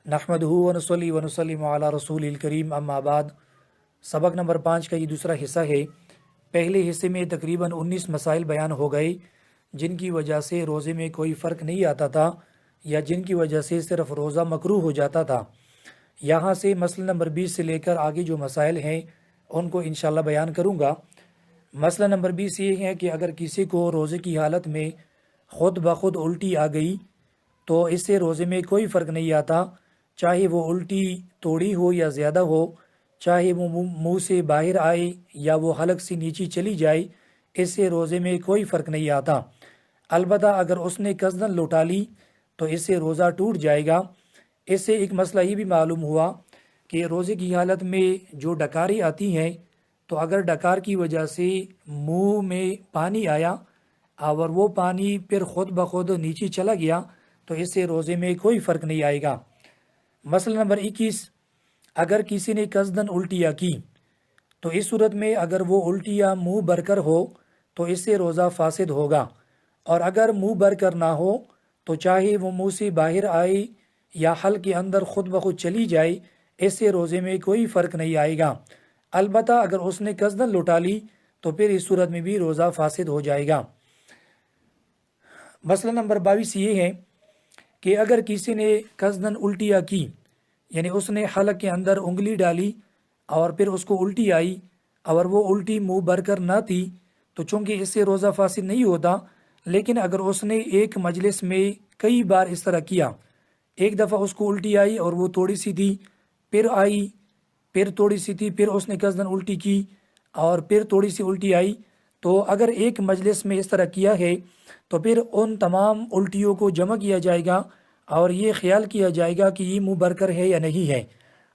نحمدہ ونصلی ونسلم علی رسول الکریم اما بعد۔ سبق نمبر 5 کا یہ دوسرا حصہ ہے۔ پہلے حصے میں تقریباً 19 مسائل بیان ہو گئے جن کی وجہ سے روزے میں کوئی فرق نہیں آتا تھا یا جن کی وجہ سے صرف روزہ مکروہ ہو جاتا تھا۔ یہاں سے مسئلہ نمبر 20 سے لے کر آگے جو مسائل ہیں ان کو انشاءاللہ بیان کروں گا۔ مسئلہ نمبر 20 یہ ہے کہ اگر کسی کو روزے کی حالت میں خود بخود الٹی آ گئی تو اس سے روزے میں کوئی فرق نہیں آتا، چاہے وہ الٹی توڑی ہو یا زیادہ ہو، چاہے وہ منہ سے باہر آئے یا وہ حلق سے نیچے چلی جائے، اس سے روزے میں کوئی فرق نہیں آتا۔ البتہ اگر اس نے قصداً لوٹا لی تو اس سے روزہ ٹوٹ جائے گا۔ اس سے ایک مسئلہ یہ بھی معلوم ہوا کہ روزے کی حالت میں جو ڈکاریں آتی ہیں تو اگر ڈکار کی وجہ سے منہ میں پانی آیا اور وہ پانی پھر خود بخود نیچے چلا گیا تو اس سے روزے میں کوئی فرق نہیں آئے گا۔ مسئلہ نمبر 21، اگر کسی نے قصداً الٹیاں کی تو اس صورت میں اگر وہ الٹیاں منہ بھر کر ہو تو اس سے روزہ فاسد ہوگا، اور اگر منہ بھر کر نہ ہو تو چاہے وہ منہ سے باہر آئے یا حلق کے اندر خود بخود چلی جائے، اس سے روزے میں کوئی فرق نہیں آئے گا۔ البتہ اگر اس نے قصداً لوٹا لی تو پھر اس صورت میں بھی روزہ فاسد ہو جائے گا۔ مسئلہ نمبر 22 یہ ہے کہ اگر کسی نے قصداً الٹیاں کی، یعنی اس نے حلق کے اندر انگلی ڈالی اور پھر اس کو الٹی آئی اور وہ الٹی منہ بھر کر نہ تھی تو چونکہ اس سے روزہ فاسد نہیں ہوتا، لیکن اگر اس نے ایک مجلس میں کئی بار اس طرح کیا، ایک دفعہ اس کو الٹی آئی اور وہ تھوڑی سی تھی، پھر آئی، پھر تھوڑی سی تھی، پھر اس نے قصداً الٹی کی اور پھر تھوڑی سی الٹی آئی، تو اگر ایک مجلس میں اس طرح کیا ہے تو پھر ان تمام الٹیوں کو جمع کیا جائے گا اور یہ خیال کیا جائے گا کہ یہ منہ بھر کر ہے یا نہیں ہے۔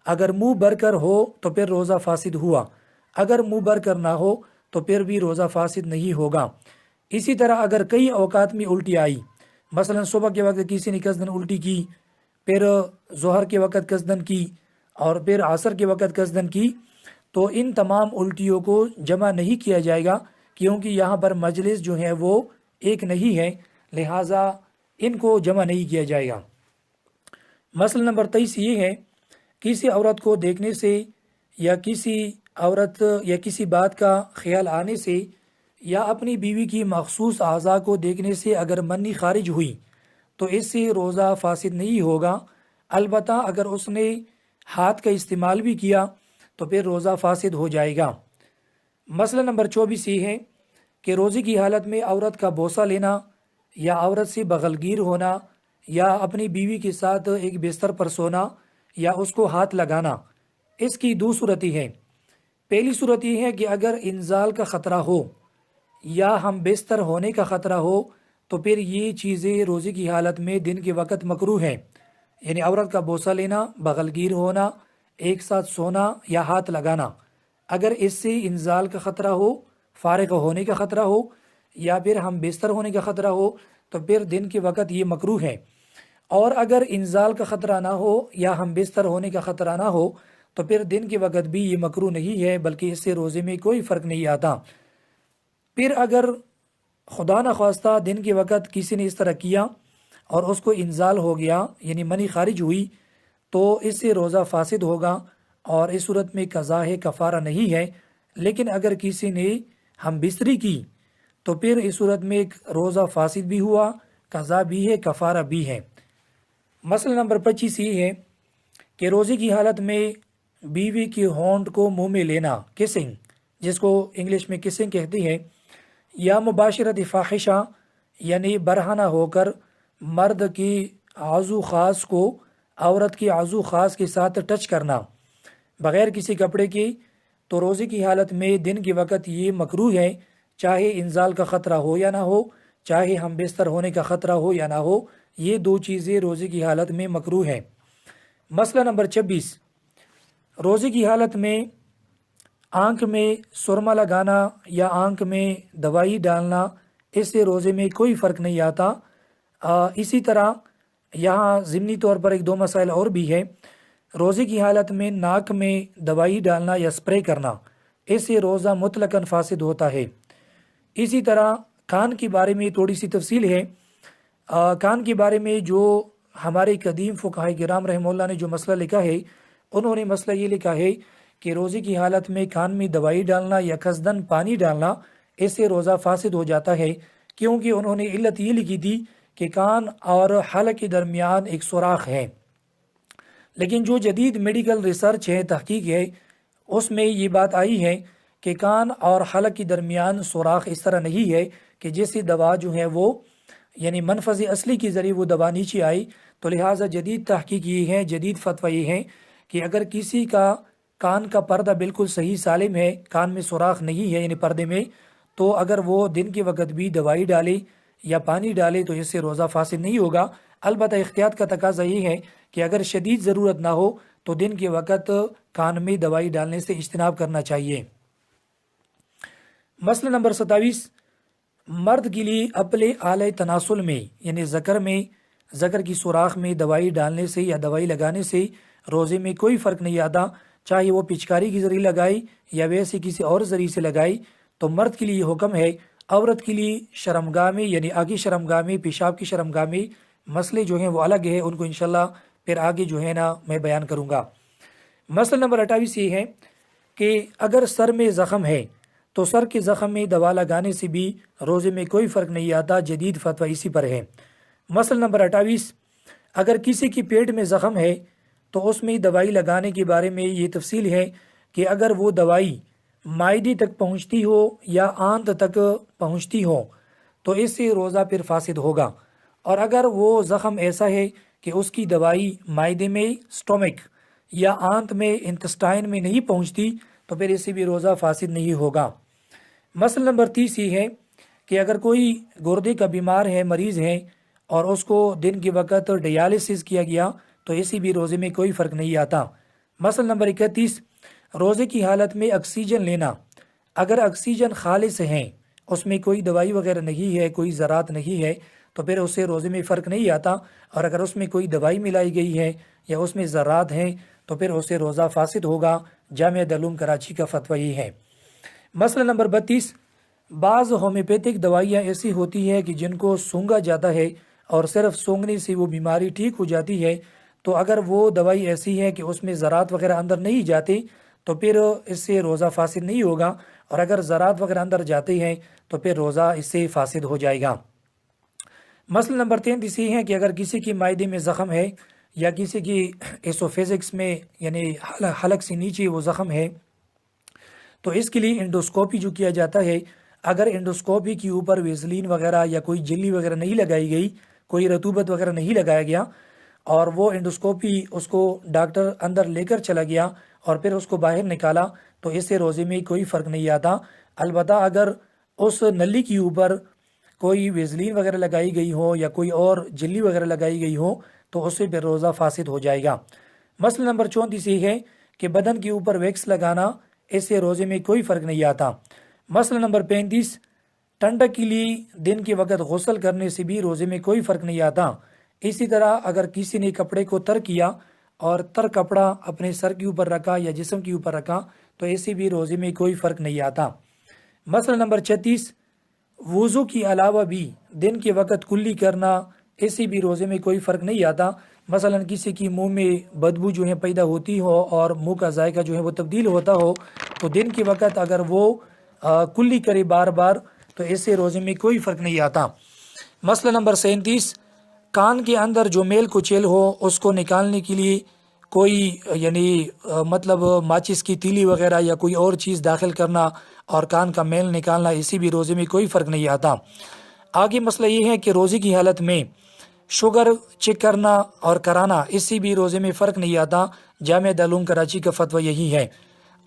اگر منہ بھر کر ہو تو پھر روزہ فاسد ہوا، اگر منہ بھر کر نہ ہو تو پھر بھی روزہ فاسد نہیں ہوگا۔ اسی طرح اگر کئی اوقات میں الٹی آئی، مثلا صبح کے وقت کسی نے قصداً الٹی کی، پھر ظہر کے وقت قصداً کی اور پھر عصر کے وقت قصداً کی، تو ان تمام الٹیوں کو جمع نہیں کیا جائے گا کیونکہ یہاں پر مجلس جو ہے وہ ایک نہیں ہے، لہٰذا ان کو جمع نہیں کیا جائے گا۔ مسئلہ نمبر 23 یہ ہے، کسی عورت کو دیکھنے سے یا کسی عورت یا کسی بات کا خیال آنے سے یا اپنی بیوی کی مخصوص اعضاء کو دیکھنے سے اگر منی خارج ہوئی تو اس سے روزہ فاسد نہیں ہوگا، البتہ اگر اس نے ہاتھ کا استعمال بھی کیا تو پھر روزہ فاسد ہو جائے گا۔ مسئلہ نمبر 24 یہ ہے کہ روزے کی حالت میں عورت کا بوسہ لینا یا عورت سے بغلگیر ہونا یا اپنی بیوی کے ساتھ ایک بستر پر سونا یا اس کو ہاتھ لگانا، اس کی دو صورتیں ہیں۔ پہلی صورت یہ ہے کہ اگر انزال کا خطرہ ہو یا ہم بستر ہونے کا خطرہ ہو تو پھر یہ چیزیں روزے کی حالت میں دن کے وقت مکروہ ہیں، یعنی عورت کا بوسہ لینا، بغلگیر ہونا، ایک ساتھ سونا یا ہاتھ لگانا۔ اگر اس سے انزال کا خطرہ ہو، فارغ ہونے کا خطرہ ہو یا پھر ہم بستر ہونے کا خطرہ ہو تو پھر دن کے وقت یہ مکروہ ہے، اور اگر انزال کا خطرہ نہ ہو یا ہم بستر ہونے کا خطرہ نہ ہو تو پھر دن کے وقت بھی یہ مکروہ نہیں ہے، بلکہ اس سے روزے میں کوئی فرق نہیں آتا۔ پھر اگر خدا نخواستہ دن کے وقت کسی نے اس طرح کیا اور اس کو انزال ہو گیا، یعنی منی خارج ہوئی، تو اس سے روزہ فاسد ہوگا اور اس صورت میں قضا ہے، کفارہ نہیں ہے۔ لیکن اگر کسی نے ہم بستری کی تو پھر اس صورت میں روزہ فاسد بھی ہوا، قضا بھی ہے، کفارہ بھی ہے۔ مسئلہ نمبر 25 یہ ہے کہ روزے کی حالت میں بیوی کے ہونٹ کو منہ میں لینا، کسنگ، جس کو انگلش میں کسنگ کہتے ہیں، یا مباشرت فاحشہ یعنی برہنہ ہو کر مرد کی عضو خاص کو عورت کی عضو خاص کے ساتھ ٹچ کرنا بغیر کسی کپڑے کے، تو روزے کی حالت میں دن کے وقت یہ مکروہ ہے، چاہے انزال کا خطرہ ہو یا نہ ہو، چاہے ہم بستر ہونے کا خطرہ ہو یا نہ ہو، یہ دو چیزیں روزے کی حالت میں مکروہ ہیں۔ مسئلہ نمبر 26، روزے کی حالت میں آنکھ میں سرما لگانا یا آنکھ میں دوائی ڈالنا، اس سے روزے میں کوئی فرق نہیں آتا۔ اسی طرح یہاں ضمنی طور پر ایک دو مسائل اور بھی ہے۔ روزے کی حالت میں ناک میں دوائی ڈالنا یا سپرے کرنا، اس سے روزہ مطلقاً فاسد ہوتا ہے۔ اسی طرح کان کے بارے میں تھوڑی سی تفصیل ہے۔ کان کے بارے میں جو ہمارے قدیم فقہائے کرام رحمہ اللہ نے جو مسئلہ لکھا ہے، انہوں نے مسئلہ یہ لکھا ہے کہ روزے کی حالت میں کان میں دوائی ڈالنا یا قصدن پانی ڈالنا، اس سے روزہ فاسد ہو جاتا ہے، کیونکہ انہوں نے علت یہ لکھی تھی کہ کان اور حلق کے درمیان ایک سوراخ ہے۔ لیکن جو جدید میڈیکل ریسرچ ہے، تحقیق ہے، اس میں یہ بات آئی ہے کہ کان اور حلق کے درمیان سوراخ اس طرح نہیں ہے کہ جس سے دوا جو ہے وہ یعنی منفذ اصلی کے ذریعے وہ دوا نیچے آئی۔ تو لہٰذا جدید تحقیق یہ ہے، جدید فتویٰ یہ ہے کہ اگر کسی کا کان کا پردہ بالکل صحیح سالم ہے، کان میں سوراخ نہیں ہے یعنی پردے میں، تو اگر وہ دن کے وقت بھی دوائی ڈالے یا پانی ڈالے تو اس سے روزہ فاسد نہیں ہوگا۔ البتہ احتیاط کا تقاضا یہ ہے کہ اگر شدید ضرورت نہ ہو تو دن کے وقت کان میں دوائی ڈالنے سے اجتناب کرنا چاہیے۔ مسئلہ نمبر 27، مرد کے لیے اپلے آلے تناسل میں یعنی ذکر کی سوراخ میں دوائی ڈالنے سے یا دوائی لگانے سے روزے میں کوئی فرق نہیں آتا، چاہے وہ پچکاری کے ذریعے لگائی یا ویسے کسی اور ذریعے سے لگائی۔ تو مرد کے لیے یہ حکم ہے۔ عورت کے لیے شرمگاہ میں یعنی آگے شرمگاہ میں، پیشاب کی شرمگاہ میں مسئلے جو ہیں وہ الگ ہے، ان کو انشاءاللہ پھر آگے جو ہے نا میں بیان کروں گا۔ مسئلہ نمبر 28 یہ ہے کہ اگر سر میں زخم ہے تو سر کے زخم میں دوا لگانے سے بھی روزے میں کوئی فرق نہیں آتا، جدید فتویٰ اسی پر ہے۔ مسئلہ نمبر 28، اگر کسی کی پیٹ میں زخم ہے تو اس میں دوائی لگانے کے بارے میں یہ تفصیل ہے کہ اگر وہ دوائی معدے تک پہنچتی ہو یا آنت تک پہنچتی ہو تو اس سے روزہ پھر فاسد ہوگا، اور اگر وہ زخم ایسا ہے کہ اس کی دوائی معدے میں سٹومک یا آنت میں انٹسٹائن میں نہیں پہنچتی تو پھر اس سے بھی روزہ فاسد نہیں ہوگا۔ مسئلہ نمبر 30 یہ ہے کہ اگر کوئی گردے کا بیمار ہے، مریض ہے، اور اس کو دن کے وقت ڈیالسس کیا گیا تو اسی بھی روزے میں کوئی فرق نہیں آتا۔ مسئلہ نمبر 31، روزے کی حالت میں آکسیجن لینا، اگر آکسیجن خالص ہے، اس میں کوئی دوائی وغیرہ نہیں ہے، کوئی ذرات نہیں ہے، تو پھر اس سے روزے میں فرق نہیں آتا، اور اگر اس میں کوئی دوائی ملائی گئی ہے یا اس میں ذرات ہیں تو پھر اس سے روزہ فاسد ہوگا۔ جامعہ علوم کراچی کا فتویٰ یہ ہے۔ مسئلہ نمبر 32، بعض ہومیوپیتھک دوائیاں ایسی ہوتی ہے کہ جن کو سونگا جاتا ہے اور صرف سونگنے سے وہ بیماری ٹھیک ہو جاتی ہے، تو اگر وہ دوائی ایسی ہے کہ اس میں ذرات وغیرہ اندر نہیں جاتے تو پھر اس سے روزہ فاسد نہیں ہوگا، اور اگر ذرات وغیرہ اندر جاتے ہیں تو پھر روزہ اس سے فاسد ہو جائے گا۔ مسئلہ نمبر 33 یہ ہے کہ اگر کسی کی معدے میں زخم ہے یا کسی کی ایسوفیزکس میں یعنی حلق سے نیچے وہ زخم ہے تو اس کے لیے انڈوسکوپی جو کیا جاتا ہے، اگر انڈوسکوپی کے اوپر ویزلین وغیرہ یا کوئی جلی وغیرہ نہیں لگائی گئی، کوئی رطوبت وغیرہ نہیں لگایا گیا، اور وہ انڈوسکوپی اس کو ڈاکٹر اندر لے کر چلا گیا اور پھر اس کو باہر نکالا تو اس سے روزے میں کوئی فرق نہیں آتا۔ البتہ اگر اس نلی کے اوپر کوئی ویزلین وغیرہ لگائی گئی ہو یا کوئی اور جلی وغیرہ لگائی گئی ہو تو اس سے پھر روزہ فاسد ہو جائے گا۔ مسئلہ نمبر 34 یہ ہے کہ بدن کے اوپر ویکس لگانا، اس سے روزے میں کوئی فرق نہیں آتا۔ مسئلہ نمبر 35، ٹھنڈک کے لیے دن کے وقت غسل کرنے سے بھی روزے میں کوئی فرق نہیں آتا۔ اسی طرح اگر کسی نے کپڑے کو تر کیا اور تر کپڑا اپنے سر کے اوپر رکھا یا جسم کے اوپر رکھا تو ایسے بھی روزے میں کوئی فرق نہیں آتا۔ مسئلہ نمبر 36، وضو کے علاوہ بھی دن کے وقت کلی کرنا، ایسے بھی روزے میں کوئی فرق نہیں آتا۔ مثلا کسی کی منہ میں بدبو جو ہے پیدا ہوتی ہو اور منہ کا ذائقہ جو ہے وہ تبدیل ہوتا ہو تو دن کے وقت اگر وہ کلی کرے بار بار تو اس سے روزے میں کوئی فرق نہیں آتا۔ مسئلہ نمبر 37، کان کے اندر جو میل کچیل ہو اس کو نکالنے کے لیے کوئی یعنی مطلب ماچس کی تیلی وغیرہ یا کوئی اور چیز داخل کرنا اور کان کا میل نکالنا، اسی بھی روزے میں کوئی فرق نہیں آتا۔ آگے مسئلہ یہ ہے کہ روزے کی حالت میں شوگر چیک کرنا اور کرانا، اس سے بھی روزے میں فرق نہیں آتا۔ جامعہ علوم کراچی کا فتویٰ یہی ہے۔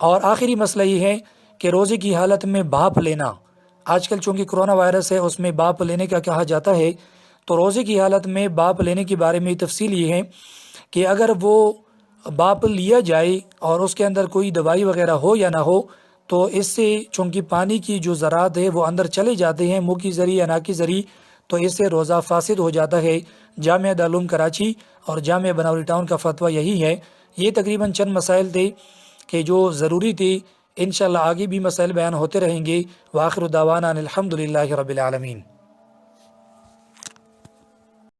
اور آخری مسئلہ یہ ہے کہ روزے کی حالت میں بھاپ لینا، آج کل چونکہ کرونا وائرس ہے اس میں بھاپ لینے کا کہا جاتا ہے، تو روزے کی حالت میں بھاپ لینے کے بارے میں تفصیل یہ ہے کہ اگر وہ بھاپ لیا جائے اور اس کے اندر کوئی دوائی وغیرہ ہو یا نہ ہو تو اس سے چونکہ پانی کی جو ذرات ہے وہ اندر چلے جاتے ہیں منہ کے ذریعے یا ناک کے ذریعے، تو اس سے روزہ فاسد ہو جاتا ہے۔ جامعہ علوم کراچی اور جامعہ بنوری ٹاؤن کا فتویٰ یہی ہے۔ یہ تقریباً چند مسائل تھے کہ جو ضروری تھے، انشاءاللہ آگے بھی مسائل بیان ہوتے رہیں گے۔ وآخر دعوانا الحمدللہ رب العالمین۔